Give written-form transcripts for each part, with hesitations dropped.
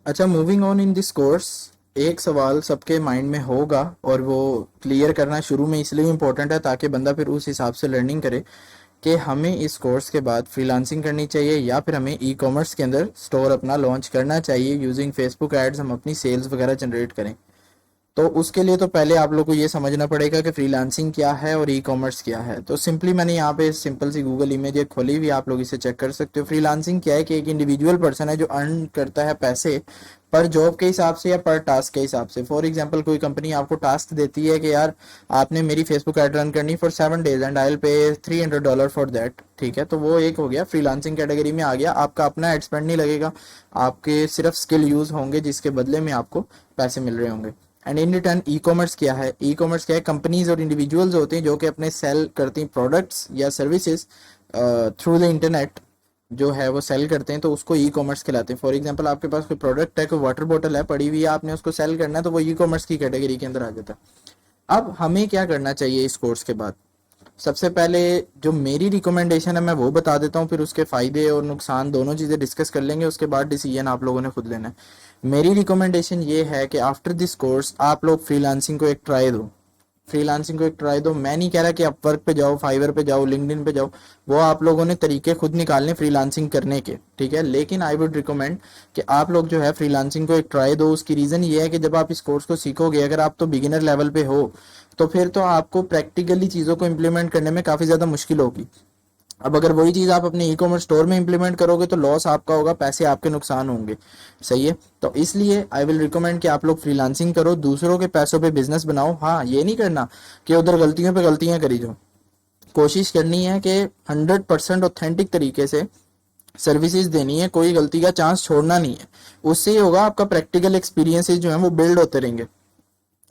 अच्छा, moving on in this course, एक सवाल सबके माइंड में होगा और वो क्लियर करना शुरू में इसलिए इम्पोर्टेंट है ताकि बंदा फिर उस हिसाब से लर्निंग करे कि हमें इस कोर्स के बाद फ्रीलांसिंग करनी चाहिए या फिर हमें ई कॉमर्स के अंदर स्टोर अपना लॉन्च करना चाहिए। यूजिंग फेसबुक एड्स हम अपनी सेल्स वगैरह जनरेट करें। तो उसके लिए तो पहले आप लोग को ये समझना पड़ेगा कि फ्रीलांसिंग क्या है और ई कॉमर्स क्या है। तो सिंपली मैंने यहाँ पे सिंपल सी गूगल इमेज एक खोली हुई, आप लोग इसे चेक कर सकते हो। फ्रीलांसिंग क्या है कि एक इंडिविजुअल पर्सन है जो अर्न करता है पैसे पर जॉब के हिसाब से या पर टास्क के हिसाब से। फॉर एग्जांपल कोई कंपनी आपको टास्क देती है कि यार आपने मेरी फेसबुक ऐड रन करनी for 7 days and I will pay $300 for that, ठीक है। तो वो एक हो गया, फ्रीलांसिंग कैटेगरी में आ गया। आपका अपना एड स्पेंड नहीं लगेगा, आपके सिर्फ स्किल यूज होंगे जिसके बदले में आपको पैसे मिल रहे होंगे। And in return e commerce क्या है? ई कॉमर्स क्या है? कंपनीज और इंडिविजुअल्स होते हैं जो कि अपने सेल करती हैं प्रोडक्ट्स या सर्विसेज थ्रू द इंटरनेट, जो है वो सेल करते हैं, तो उसको ई कॉमर्स कहलाते हैं। फॉर एग्जांपल आपके पास कोई प्रोडक्ट है, कोई वाटर बॉटल है पड़ी हुई है, आपने उसको सेल करना है, तो वो ई कॉमर्स की कैटेगरी के अंदर आ जाता है। अब हमें क्या करना चाहिए इस कोर्स के बाद? सबसे पहले जो मेरी रिकमेंडेशन है मैं वो बता देता हूँ, फिर उसके फायदे और नुकसान दोनों चीज़ें डिस्कस कर लेंगे, उसके बाद डिसीजन आप लोगों ने खुद लेना है। मेरी रिकमेंडेशन ये है कि आफ्टर दिस कोर्स आप लोग फ्रीलांसिंग को एक ट्राई दो। फ्रीलांसिंग को एक ट्राई दो। मैं नहीं कह रहा कि आप वर्क पे जाओ, फाइवर पे जाओ, लिंक्डइन पे जाओ, वो आप लोगों ने तरीके खुद निकालने फ्रीलांसिंग करने के, ठीक है। लेकिन आई वुड रिकमेंड कि आप लोग जो है फ्रीलांसिंग को एक ट्राई दो। उसकी रीज़न ये है कि जब आप इस कोर्स को सीखोगे, अगर आप तो बिगिनर लेवल पे हो, तो फिर तो आपको प्रैक्टिकली चीज़ों को इम्प्लीमेंट करने में काफ़ी ज़्यादा मुश्किल होगी। अब अगर वही चीज़ आप अपने ई कॉमर्स स्टोर में इंप्लीमेंट करोगे तो लॉस आपका होगा, पैसे आपके नुकसान होंगे, सही है। तो इसलिए आई विल रिकमेंड कि आप लोग फ्रीलांसिंग करो, दूसरों के पैसों पे बिजनेस बनाओ। हाँ, ये नहीं करना कि उधर गलतियों पे गलतियां करी जाओ। कोशिश करनी है कि 100% ऑथेंटिक तरीके से सर्विसेज देनी है, कोई गलती का चांस छोड़ना नहीं है। उससे ये होगा, आपका प्रैक्टिकल एक्सपीरियंसेस जो है वो बिल्ड होते रहेंगे।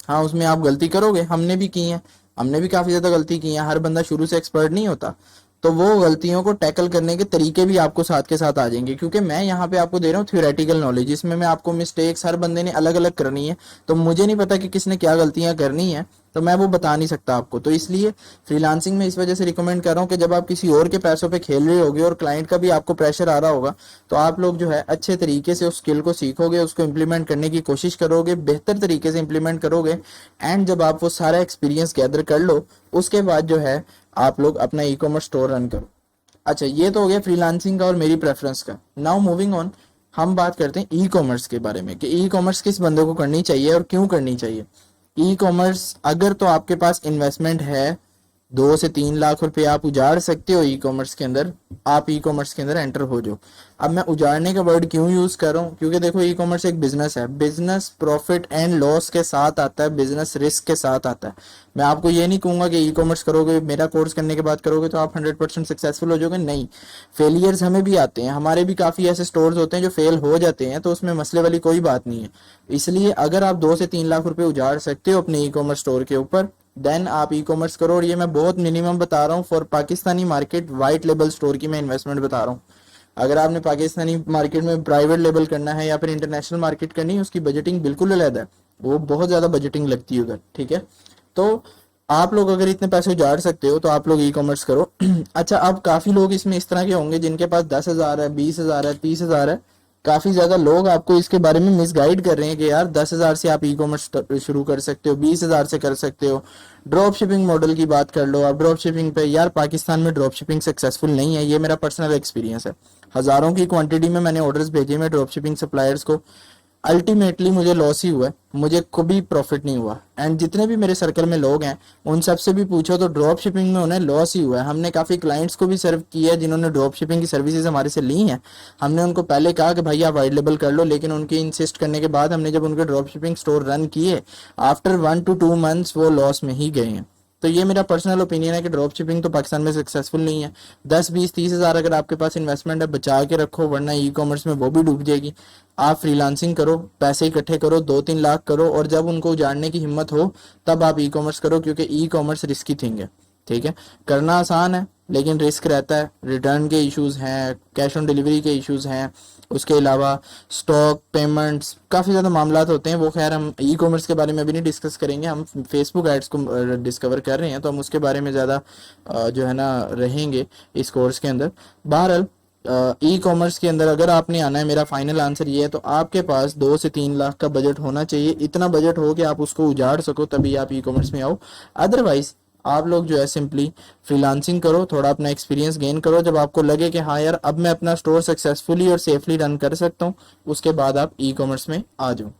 हाँ, उसमें आप गलती करोगे, हमने भी की है, हमने भी काफी ज्यादा गलती की है, हर बंदा शुरू से एक्सपर्ट नहीं होता। तो वो गलतियों को टैकल करने के तरीके भी आपको साथ के साथ आ जाएंगे, क्योंकि मैं यहाँ पे आपको दे रहा हूँ थ्योरेटिकल नॉलेज, इसमें मैं आपको मिस्टेक्स हर बंदे ने अलग अलग करनी है, तो मुझे नहीं पता कि किसने क्या गलतियां करनी है, तो मैं वो बता नहीं सकता आपको। तो इसलिए फ्रीलांसिंग में इस वजह से रिकमेंड कर रहा हूँ कि जब आप किसी और के पैसों पे खेल रहे होगे और क्लाइंट का भी आपको प्रेशर आ रहा होगा, तो आप लोग जो है अच्छे तरीके से उस स्किल को सीखोगे, उसको इम्प्लीमेंट करने की कोशिश करोगे, बेहतर तरीके से इम्प्लीमेंट करोगे। एंड जब आप वो सारा एक्सपीरियंस गैदर कर लो, उसके बाद जो है आप लोग अपना ई कॉमर्स स्टोर रन करो। अच्छा, ये तो हो गया फ्रीलांसिंग का और मेरी प्रेफरेंस का। नाउ मूविंग ऑन, हम बात करते हैं ई कॉमर्स के बारे में कि ई कॉमर्स किस बंदे को करनी चाहिए और क्यों करनी चाहिए। ई कॉमर्स अगर तो आपके पास इन्वेस्टमेंट है, 2 से 3 लाख रुपए आप उजाड़ सकते हो ई कॉमर्स के अंदर, आप ई कॉमर्स के अंदर एंटर हो जाओ। अब मैं उजाड़ने का वर्ड क्यों यूज कर रहा हूँ? क्योंकि देखो, ई कॉमर्स एक बिजनेस है, बिजनेस प्रॉफिट एंड लॉस के साथ आता है, बिजनेस रिस्क के साथ आता है। मैं आपको ये नहीं कहूंगा कि ई कॉमर्स करोगे, मेरा कोर्स करने के बाद करोगे तो आप 100% सक्सेसफुल हो जाओगे, नहीं। फेलियर्स हमें भी आते हैं, हमारे भी काफी ऐसे स्टोर्स होते हैं जो फेल हो जाते हैं, तो उसमें मसले वाली कोई बात नहीं है। इसलिए अगर आप 2 से 3 लाख रुपए उजाड़ सकते हो अपने ई कॉमर्स स्टोर के ऊपर, देन आप ई कॉमर्स करो। और ये मैं बहुत मिनिमम बता रहा हूँ for Pakistani market, white label store की मैं इन्वेस्टमेंट बता रहा हूँ। अगर आपने पाकिस्तानी मार्केट में प्राइवेट लेबल करना है या फिर इंटरनेशनल मार्केट करनी है, उसकी बजटिंग बिल्कुल अलग है, वो बहुत ज्यादा बजटिंग लगती है उधर, ठीक है। तो आप लोग अगर इतने पैसे उजाड़ सकते हो तो आप लोग ई कॉमर्स करो। अच्छा, अब काफी लोग इसमें इस तरह के होंगे जिनके पास 10,000 है, 20,000 है, 30,000 है। काफी ज्यादा लोग आपको इसके बारे में मिसगाइड कर रहे हैं कि यार 10,000 से आप ई कॉमर्स शुरू कर सकते हो, 20,000 से कर सकते हो। ड्रॉप शिपिंग मॉडल की बात कर लो आप, ड्रॉप शिपिंग पे, यार पाकिस्तान में ड्रॉप शिपिंग सक्सेसफुल नहीं है, ये मेरा पर्सनल एक्सपीरियंस है। हजारों की क्वांटिटी में मैंने ऑर्डर्स भेजे मैं ड्रॉप शिपिंग सप्लायर्स को, अल्टीमेटली मुझे लॉस ही हुआ है, मुझे कभी प्रॉफिट नहीं हुआ। एंड जितने भी मेरे सर्कल में लोग हैं उन सबसे भी पूछो तो ड्रॉप शिपिंग में उन्हें लॉस ही हुआ है। हमने काफी क्लाइंट्स को भी सर्व किया है जिन्होंने ड्रॉप शिपिंग की सर्विसेज हमारे से ली हैं। हमने उनको पहले कहा कि भाई आप वाइट लेबल कर लो, लेकिन उनके इंसिस्ट करने के बाद हमने जब उनके ड्रॉप शिपिंग स्टोर रन किए, आफ्टर 1 to 2 months वो लॉस में ही गए हैं। तो ये मेरा पर्सनल ओपिनियन है कि ड्रॉप शिपिंग तो पाकिस्तान में सक्सेसफुल नहीं है। 10, 20, 30 हज़ार अगर आपके पास इन्वेस्टमेंट है, बचा के रखो, वरना ई कॉमर्स में वो भी डूब जाएगी। आप फ्रीलांसिंग करो, पैसे इकट्ठे करो, 2-3 लाख करो, और जब उनको उजाड़ने की हिम्मत हो तब आप ई कॉमर्स करो, क्योंकि ई कॉमर्स रिस्की थिंग है, ठीक है। करना आसान है लेकिन रिस्क रहता है, रिटर्न के इश्यूज हैं, कैश ऑन डिलीवरी के इश्यूज हैं, उसके अलावा स्टॉक पेमेंट्स, काफ़ी ज़्यादा मामला होते हैं। वो खैर हम ई कॉमर्स के बारे में अभी नहीं डिस्कस करेंगे, हम फेसबुक एड्स को डिस्कवर कर रहे हैं, तो हम उसके बारे में ज़्यादा जो है ना रहेंगे इस कोर्स के अंदर। बहरहाल ई कॉमर्स के अंदर अगर आपने आना है, मेरा फाइनल आंसर ये है, तो आपके पास 2 से 3 लाख का बजट होना चाहिए। इतना बजट हो कि आप उसको उजाड़ सको, तभी आप ई कॉमर्स में आओ। अदरवाइज आप लोग जो है सिंपली फ्रीलांसिंग करो, थोड़ा अपना एक्सपीरियंस गेन करो। जब आपको लगे कि हाँ यार अब मैं अपना स्टोर सक्सेसफुली और सेफली रन कर सकता हूँ, उसके बाद आप ई कॉमर्स में आ जाओ।